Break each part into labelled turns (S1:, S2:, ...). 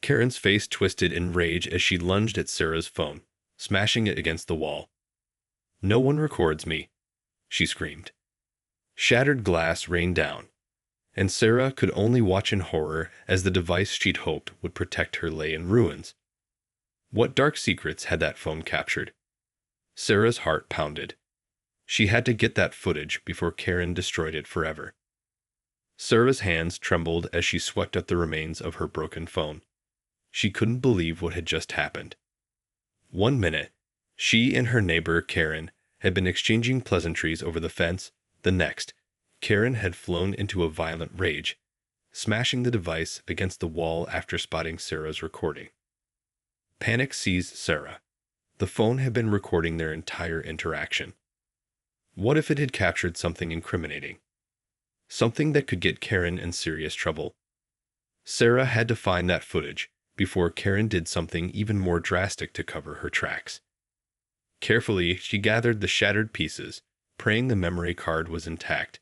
S1: Karen's face twisted in rage as she lunged at Sarah's phone, smashing it against the wall. "No one records me," she screamed. Shattered glass rained down, and Sarah could only watch in horror as the device she'd hoped would protect her lay in ruins. What dark secrets had that phone captured? Sarah's heart pounded. She had to get that footage before Karen destroyed it forever. Sarah's hands trembled as she swept up the remains of her broken phone. She couldn't believe what had just happened. 1 minute, she and her neighbor Karen had been exchanging pleasantries over the fence. The next, Karen had flown into a violent rage, smashing the device against the wall after spotting Sarah's recording. Panic seized Sarah. The phone had been recording their entire interaction. What if it had captured something incriminating? Something that could get Karen in serious trouble. Sarah had to find that footage before Karen did something even more drastic to cover her tracks. Carefully, she gathered the shattered pieces, praying the memory card was intact.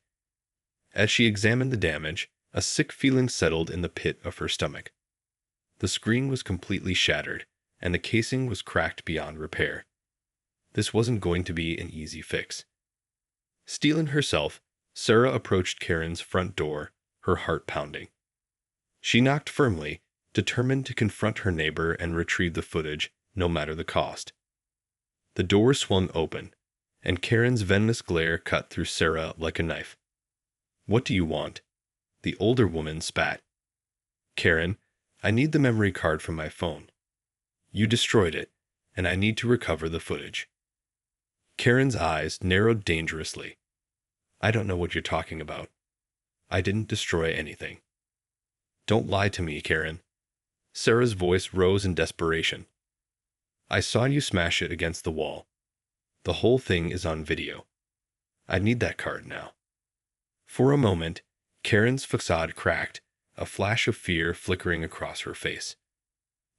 S1: As she examined the damage, a sick feeling settled in the pit of her stomach. The screen was completely shattered, and the casing was cracked beyond repair. This wasn't going to be an easy fix. Steeling herself, Sarah approached Karen's front door, her heart pounding. She knocked firmly, determined to confront her neighbor and retrieve the footage, no matter the cost. The door swung open, and Karen's venomous glare cut through Sarah like a knife. "What do you want?" The older woman spat. "Karen, I need the memory card from my phone. You destroyed it, and I need to recover the footage." Karen's eyes narrowed dangerously. "I don't know what you're talking about. I didn't destroy anything." "Don't lie to me, Karen." Sarah's voice rose in desperation. "I saw you smash it against the wall. The whole thing is on video. I need that card now." For a moment, Karen's facade cracked, a flash of fear flickering across her face.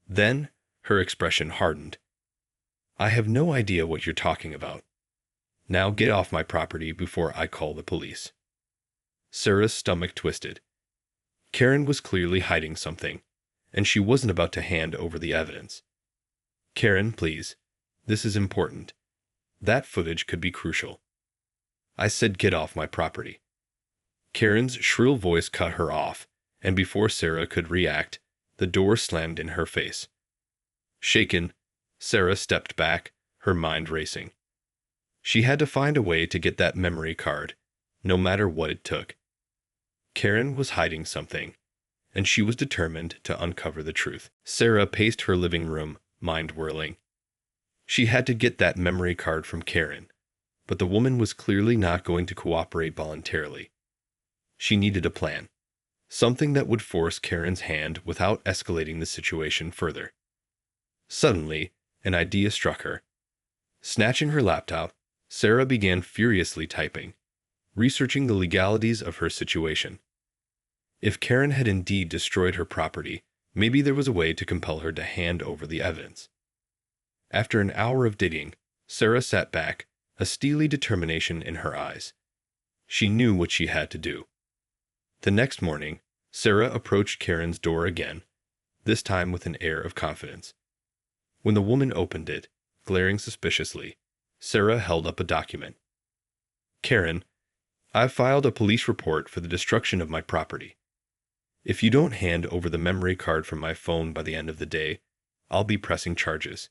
S1: Then, her expression hardened. "I have no idea what you're talking about. Now get off my property before I call the police." Sarah's stomach twisted. Karen was clearly hiding something, and she wasn't about to hand over the evidence. "Karen, please. This is important. That footage could be crucial." "I said get off my property." Karen's shrill voice cut her off, and before Sarah could react, the door slammed in her face. Shaken, Sarah stepped back, her mind racing. She had to find a way to get that memory card, no matter what it took. Karen was hiding something, and she was determined to uncover the truth. Sarah paced her living room, mind whirling. She had to get that memory card from Karen, but the woman was clearly not going to cooperate voluntarily. She needed a plan, something that would force Karen's hand without escalating the situation further. Suddenly, an idea struck her. Snatching her laptop, Sarah began furiously typing, researching the legalities of her situation. If Karen had indeed destroyed her property, maybe there was a way to compel her to hand over the evidence. After an hour of digging, Sarah sat back, a steely determination in her eyes. She knew what she had to do. The next morning, Sarah approached Karen's door again, this time with an air of confidence. When the woman opened it, glaring suspiciously, Sarah held up a document. "Karen, I've filed a police report for the destruction of my property. If you don't hand over the memory card from my phone by the end of the day, I'll be pressing charges."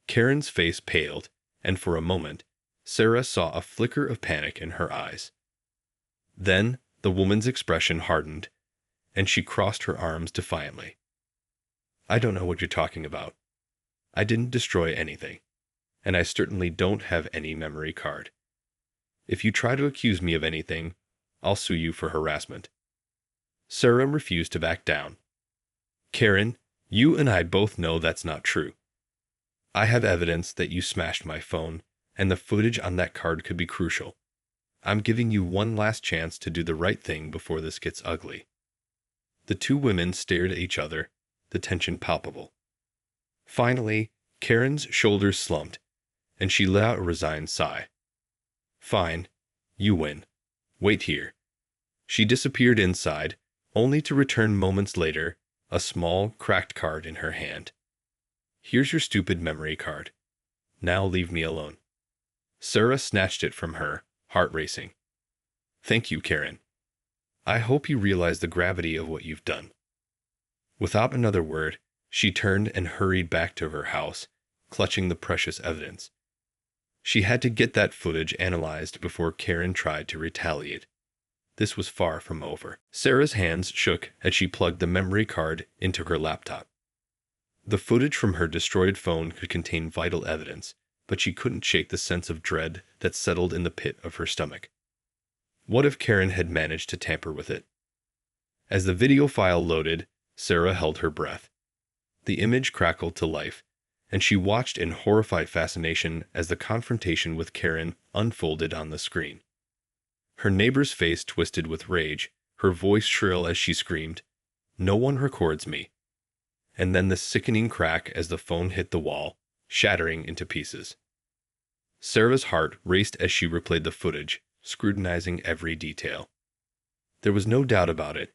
S1: Karen's face paled, and for a moment, Sarah saw a flicker of panic in her eyes. Then, the woman's expression hardened, and she crossed her arms defiantly. "I don't know what you're talking about. I didn't destroy anything, and I certainly don't have any memory card. If you try to accuse me of anything, I'll sue you for harassment." Sarah refused to back down. "Karen, you and I both know that's not true. I have evidence that you smashed my phone, and the footage on that card could be crucial. I'm giving you one last chance to do the right thing before this gets ugly." The two women stared at each other, the tension palpable. Finally, Karen's shoulders slumped, and she let out a resigned sigh. "Fine, you win. Wait here." She disappeared inside, only to return moments later, a small, cracked card in her hand. "Here's your stupid memory card. Now leave me alone." Sarah snatched it from her, heart racing. "Thank you, Karen. I hope you realize the gravity of what you've done." Without another word, she turned and hurried back to her house, clutching the precious evidence. She had to get that footage analyzed before Karen tried to retaliate. This was far from over. Sarah's hands shook as she plugged the memory card into her laptop. The footage from her destroyed phone could contain vital evidence, but she couldn't shake the sense of dread that settled in the pit of her stomach. What if Karen had managed to tamper with it? As the video file loaded, Sarah held her breath. The image crackled to life, and she watched in horrified fascination as the confrontation with Karen unfolded on the screen. Her neighbor's face twisted with rage, her voice shrill as she screamed, "No one records me." And then the sickening crack as the phone hit the wall, shattering into pieces. Sarah's heart raced as she replayed the footage, scrutinizing every detail. There was no doubt about it.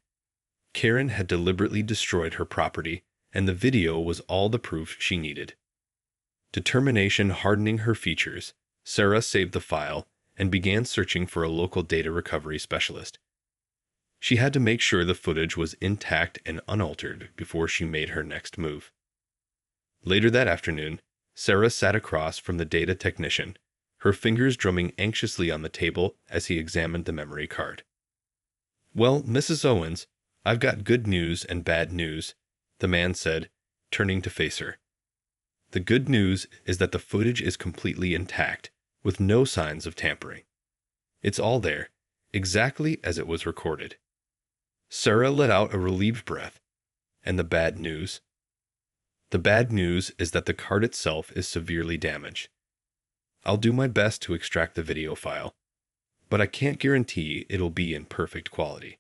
S1: Karen had deliberately destroyed her property, and the video was all the proof she needed. Determination hardening her features, Sarah saved the file and began searching for a local data recovery specialist. She had to make sure the footage was intact and unaltered before she made her next move. Later that afternoon, Sarah sat across from the data technician, her fingers drumming anxiously on the table as he examined the memory card. "Well, Mrs. Owens, I've got good news and bad news," the man said, turning to face her. "The good news is that the footage is completely intact, with no signs of tampering. It's all there, exactly as it was recorded." Sarah let out a relieved breath. "And the bad news?" "The bad news is that the card itself is severely damaged. I'll do my best to extract the video file, but I can't guarantee it'll be in perfect quality.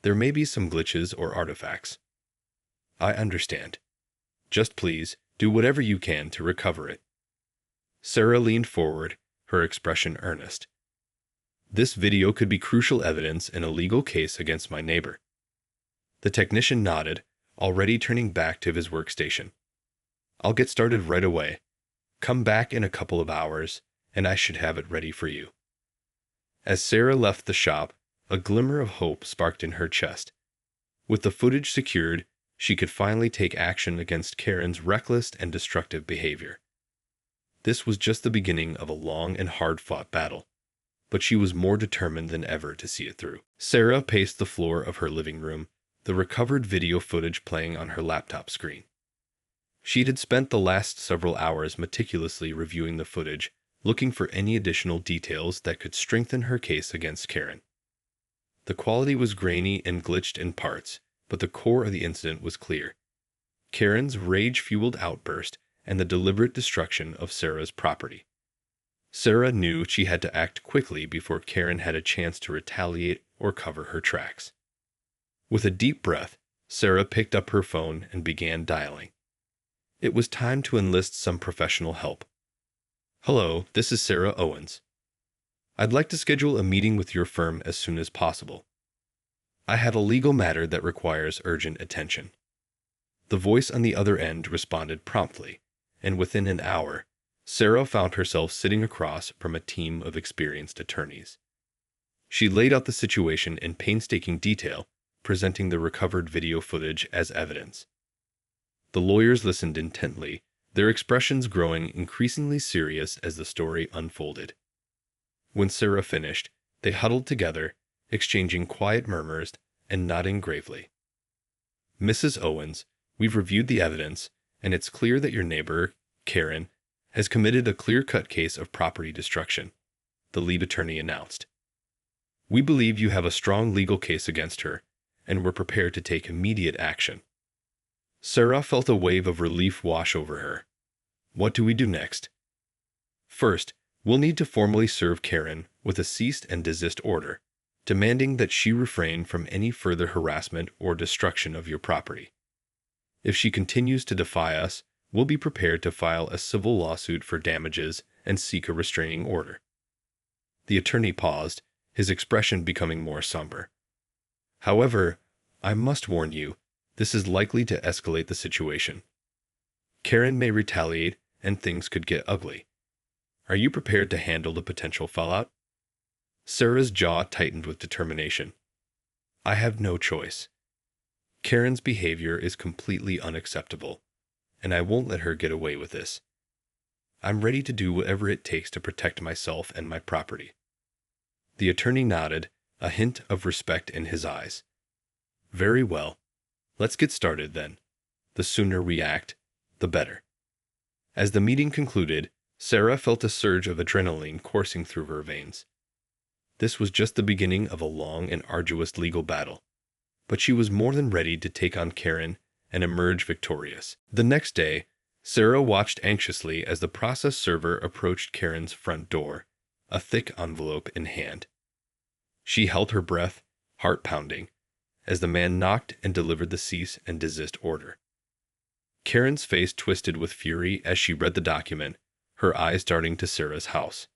S1: There may be some glitches or artifacts." "I understand. Just please do whatever you can to recover it." Sarah leaned forward, her expression earnest. "This video could be crucial evidence in a legal case against my neighbor." The technician nodded, already turning back to his workstation. "I'll get started right away. Come back in a couple of hours, and I should have it ready for you." As Sarah left the shop, a glimmer of hope sparked in her chest. With the footage secured, she could finally take action against Karen's reckless and destructive behavior. This was just the beginning of a long and hard-fought battle, but she was more determined than ever to see it through. Sarah paced the floor of her living room, the recovered video footage playing on her laptop screen. She had spent the last several hours meticulously reviewing the footage, looking for any additional details that could strengthen her case against Karen. The quality was grainy and glitched in parts, but the core of the incident was clear: Karen's rage-fueled outburst and the deliberate destruction of Sarah's property. Sarah knew she had to act quickly before Karen had a chance to retaliate or cover her tracks. With a deep breath, Sarah picked up her phone and began dialing. It was time to enlist some professional help. "Hello, this is Sarah Owens. I'd like to schedule a meeting with your firm as soon as possible. I have a legal matter that requires urgent attention." The voice on the other end responded promptly, and within an hour, Sarah found herself sitting across from a team of experienced attorneys. She laid out the situation in painstaking detail, presenting the recovered video footage as evidence. The lawyers listened intently, their expressions growing increasingly serious as the story unfolded. When Sarah finished, they huddled together, exchanging quiet murmurs and nodding gravely. "Mrs. Owens, we've reviewed the evidence, and it's clear that your neighbor, Karen, has committed a clear-cut case of property destruction," the lead attorney announced. "We believe you have a strong legal case against her, and we're prepared to take immediate action." Sarah felt a wave of relief wash over her. "What do we do next?" "First, we'll need to formally serve Karen with a cease and desist order, demanding that she refrain from any further harassment or destruction of your property. If she continues to defy us, we'll be prepared to file a civil lawsuit for damages and seek a restraining order." The attorney paused, his expression becoming more somber. "However, I must warn you, This is likely to escalate the situation. Karen may retaliate, and things could get ugly. Are you prepared to handle the potential fallout? Sarah's jaw tightened with determination. I have no choice. Karen's behavior is completely unacceptable, and I won't let her get away with this. I'm ready to do whatever it takes to protect myself and my property. The attorney nodded, a hint of respect in his eyes. Very well. Let's get started then. The sooner we act, the better. As the meeting concluded, Sarah felt a surge of adrenaline coursing through her veins. This was just the beginning of a long and arduous legal battle, but she was more than ready to take on Karen and emerge victorious. The next day, Sarah watched anxiously as the process server approached Karen's front door, a thick envelope in hand. She held her breath, heart pounding, as the man knocked and delivered the cease and desist order. Karen's face twisted with fury as she read the document, her eyes darting to Sarah's house.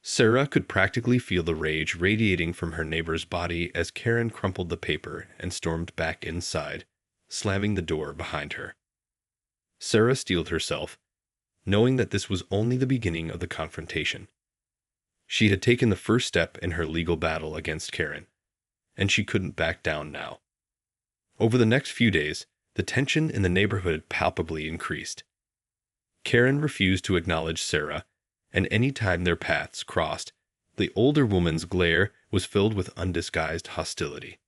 S1: Sarah could practically feel the rage radiating from her neighbor's body as Karen crumpled the paper and stormed back inside, slamming the door behind her. Sarah steeled herself, knowing that this was only the beginning of the confrontation. She had taken the first step in her legal battle against Karen, and she couldn't back down now. Over the next few days, the tension in the neighborhood palpably increased. Karen refused to acknowledge Sarah, and any time their paths crossed, the older woman's glare was filled with undisguised hostility.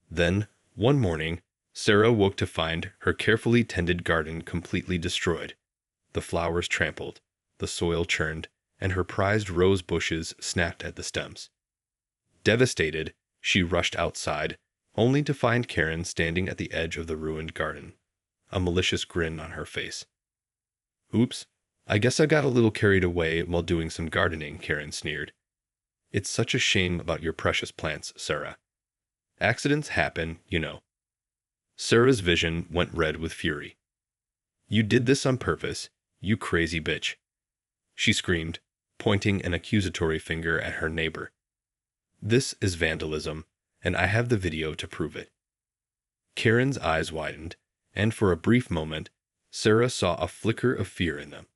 S1: Then, one morning, Sarah woke to find her carefully tended garden completely destroyed, the flowers trampled, the soil churned, and her prized rose bushes snapped at the stems. Devastated, she rushed outside, only to find Karen standing at the edge of the ruined garden, a malicious grin on her face. Oops, I guess I got a little carried away while doing some gardening, Karen sneered. It's such a shame about your precious plants, Sarah. Accidents happen, you know. Sarah's vision went red with fury. You did this on purpose, you crazy bitch, she screamed, pointing an accusatory finger at her neighbor. This is vandalism, and I have the video to prove it. Karen's eyes widened, and for a brief moment, Sarah saw a flicker of fear in them.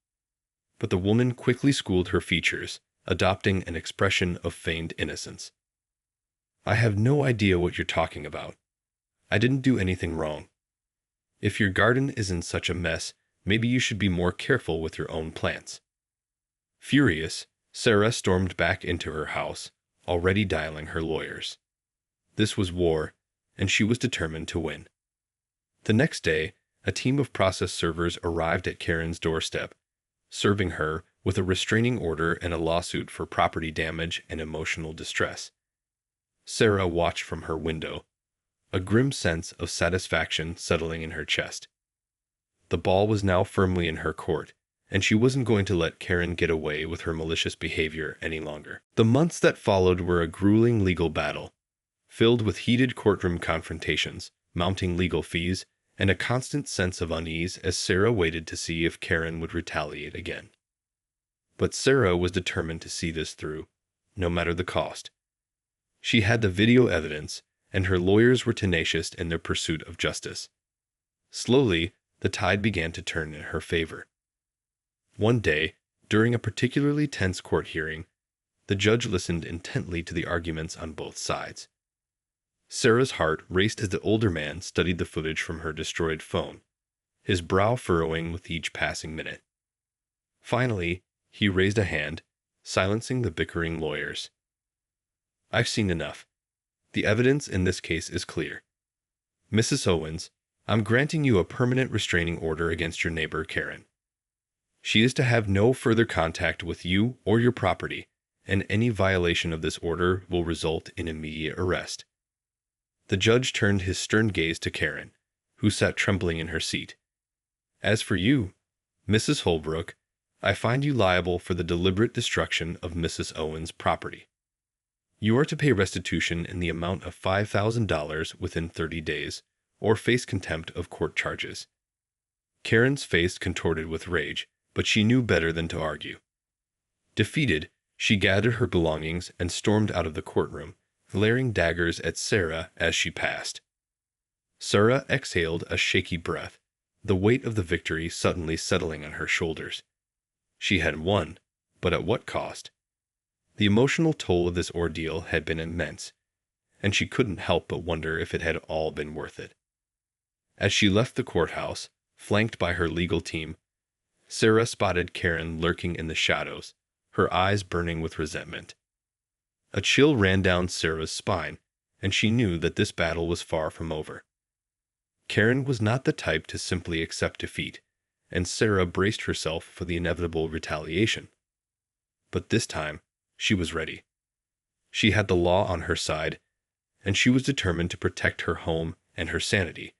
S1: But the woman quickly schooled her features, adopting an expression of feigned innocence. I have no idea what you're talking about. I didn't do anything wrong. If your garden is in such a mess, maybe you should be more careful with your own plants. Furious, Sarah stormed back into her house, already dialing her lawyers. This was war, and she was determined to win. The next day, a team of process servers arrived at Karen's doorstep, serving her with a restraining order and a lawsuit for property damage and emotional distress. Sarah watched from her window, a grim sense of satisfaction settling in her chest. The ball was now firmly in her court, and she wasn't going to let Karen get away with her malicious behavior any longer. The months that followed were a grueling legal battle, filled with heated courtroom confrontations, mounting legal fees, and a constant sense of unease as Sarah waited to see if Karen would retaliate again. But Sarah was determined to see this through, no matter the cost. She had the video evidence, and her lawyers were tenacious in their pursuit of justice. Slowly, the tide began to turn in her favor. One day, during a particularly tense court hearing, the judge listened intently to the arguments on both sides. Sarah's heart raced as the older man studied the footage from her destroyed phone, his brow furrowing with each passing minute. Finally, he raised a hand, silencing the bickering lawyers. I've seen enough. The evidence in this case is clear. Mrs. Owens, I'm granting you a permanent restraining order against your neighbor, Karen. She is to have no further contact with you or your property, and any violation of this order will result in immediate arrest. The judge turned his stern gaze to Karen, who sat trembling in her seat. As for you, Mrs. Holbrook, I find you liable for the deliberate destruction of Mrs. Owens' property. You are to pay restitution in the amount of $5,000 within 30 days, or face contempt of court charges. Karen's face contorted with rage, but she knew better than to argue. Defeated, she gathered her belongings and stormed out of the courtroom, glaring daggers at Sarah as she passed. Sarah exhaled a shaky breath, the weight of the victory suddenly settling on her shoulders. She had won, but at what cost? The emotional toll of this ordeal had been immense, and she couldn't help but wonder if it had all been worth it. As she left the courthouse, flanked by her legal team, Sarah spotted Karen lurking in the shadows, her eyes burning with resentment. A chill ran down Sarah's spine, and she knew that this battle was far from over. Karen was not the type to simply accept defeat, and Sarah braced herself for the inevitable retaliation. But this time, she was ready. She had the law on her side, and she was determined to protect her home and her sanity,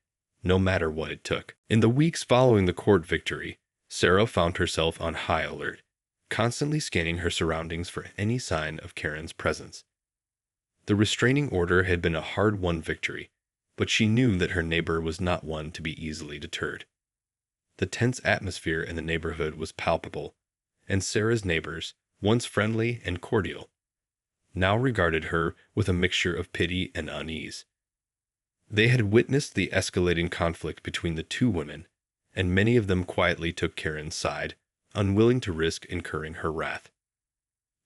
S1: no matter what it took. In the weeks following the court victory, Sarah found herself on high alert, constantly scanning her surroundings for any sign of Karen's presence. The restraining order had been a hard-won victory, but she knew that her neighbor was not one to be easily deterred. The tense atmosphere in the neighborhood was palpable, and Sarah's neighbors, once friendly and cordial, now regarded her with a mixture of pity and unease. They had witnessed the escalating conflict between the two women, and many of them quietly took Karen's side, unwilling to risk incurring her wrath.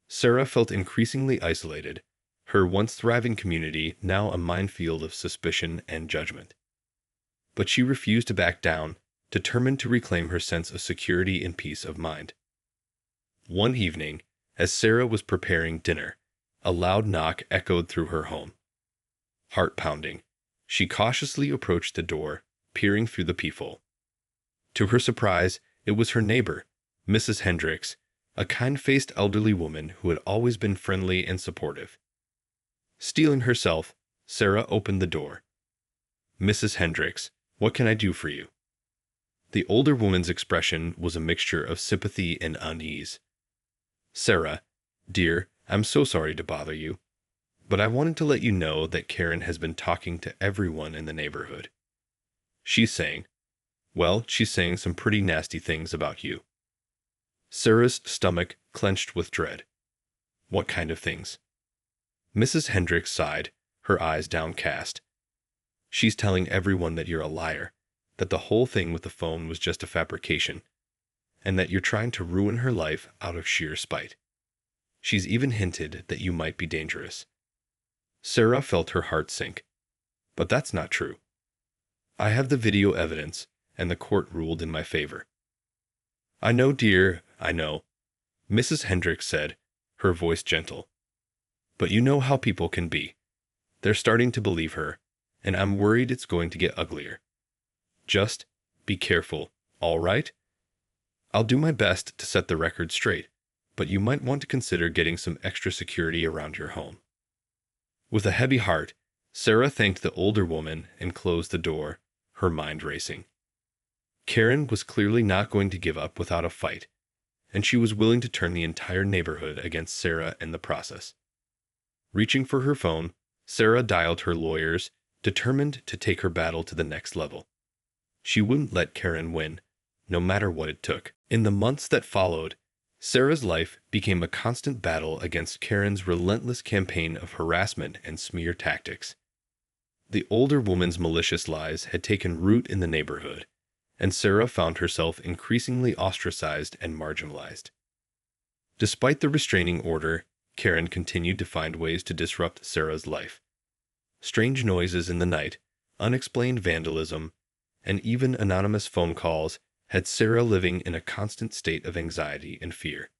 S1: Sarah felt increasingly isolated, her once thriving community now a minefield of suspicion and judgment. But she refused to back down, determined to reclaim her sense of security and peace of mind. One evening, as Sarah was preparing dinner, a loud knock echoed through her home. Heart pounding, she cautiously approached the door, peering through the peephole. To her surprise, it was her neighbor, Mrs. Hendricks, a kind-faced elderly woman who had always been friendly and supportive. Steeling herself, Sarah opened the door. "Mrs. Hendricks, what can I do for you?" The older woman's expression was a mixture of sympathy and unease. "Sarah, dear, I'm so sorry to bother you, but I wanted to let you know that Karen has been talking to everyone in the neighborhood. She's saying some pretty nasty things about you." Sarah's stomach clenched with dread. "What kind of things?" Mrs. Hendricks sighed, her eyes downcast. "She's telling everyone that you're a liar, that the whole thing with the phone was just a fabrication, and that you're trying to ruin her life out of sheer spite. She's even hinted that you might be dangerous." Sarah felt her heart sink. "But that's not true. I have the video evidence, and the court ruled in my favor." "I know, dear, I know," Mrs. Hendricks said, her voice gentle. "But you know how people can be. They're starting to believe her, and I'm worried it's going to get uglier. Just be careful, all right? I'll do my best to set the record straight, but you might want to consider getting some extra security around your home." With a heavy heart, Sarah thanked the older woman and closed the door, her mind racing. Karen was clearly not going to give up without a fight, and she was willing to turn the entire neighborhood against Sarah in the process. Reaching for her phone, Sarah dialed her lawyers, determined to take her battle to the next level. She wouldn't let Karen win, no matter what it took. In the months that followed, Sarah's life became a constant battle against Karen's relentless campaign of harassment and smear tactics. The older woman's malicious lies had taken root in the neighborhood, and Sarah found herself increasingly ostracized and marginalized. Despite the restraining order, Karen continued to find ways to disrupt Sarah's life. Strange noises in the night, unexplained vandalism, and even anonymous phone calls had Sarah living in a constant state of anxiety and fear.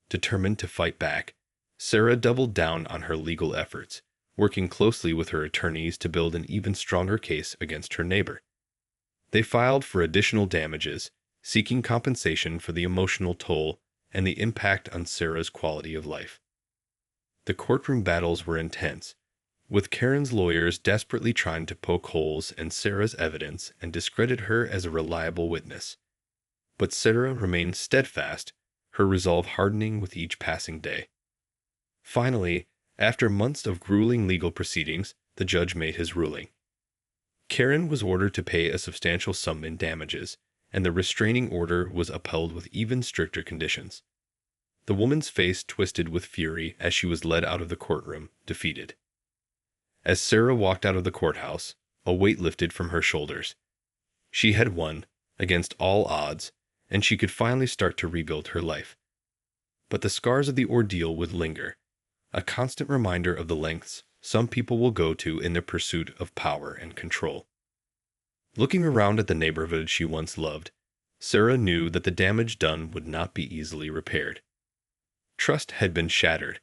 S1: Determined to fight back, Sarah doubled down on her legal efforts, working closely with her attorneys to build an even stronger case against her neighbor. They filed for additional damages, seeking compensation for the emotional toll and the impact on Sarah's quality of life. The courtroom battles were intense, with Karen's lawyers desperately trying to poke holes in Sarah's evidence and discredit her as a reliable witness. But Sarah remained steadfast, her resolve hardening with each passing day. Finally, after months of grueling legal proceedings, the judge made his ruling. Karen was ordered to pay a substantial sum in damages, and the restraining order was upheld with even stricter conditions. The woman's face twisted with fury as she was led out of the courtroom, defeated. As Sarah walked out of the courthouse, a weight lifted from her shoulders. She had won, against all odds, and she could finally start to rebuild her life. But the scars of the ordeal would linger, a constant reminder of the lengths some people will go to in their pursuit of power and control. Looking around at the neighborhood she once loved, Sarah knew that the damage done would not be easily repaired. Trust had been shattered,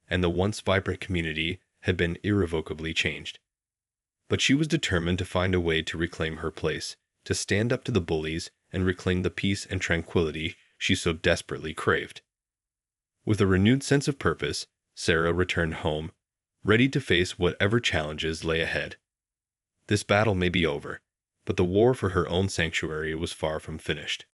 S1: and the once vibrant community had been irrevocably changed. But she was determined to find a way to reclaim her place, to stand up to the bullies and reclaim the peace and tranquility she so desperately craved. With a renewed sense of purpose, Sarah returned home, ready to face whatever challenges lay ahead. This battle may be over, but the war for her own sanctuary was far from finished.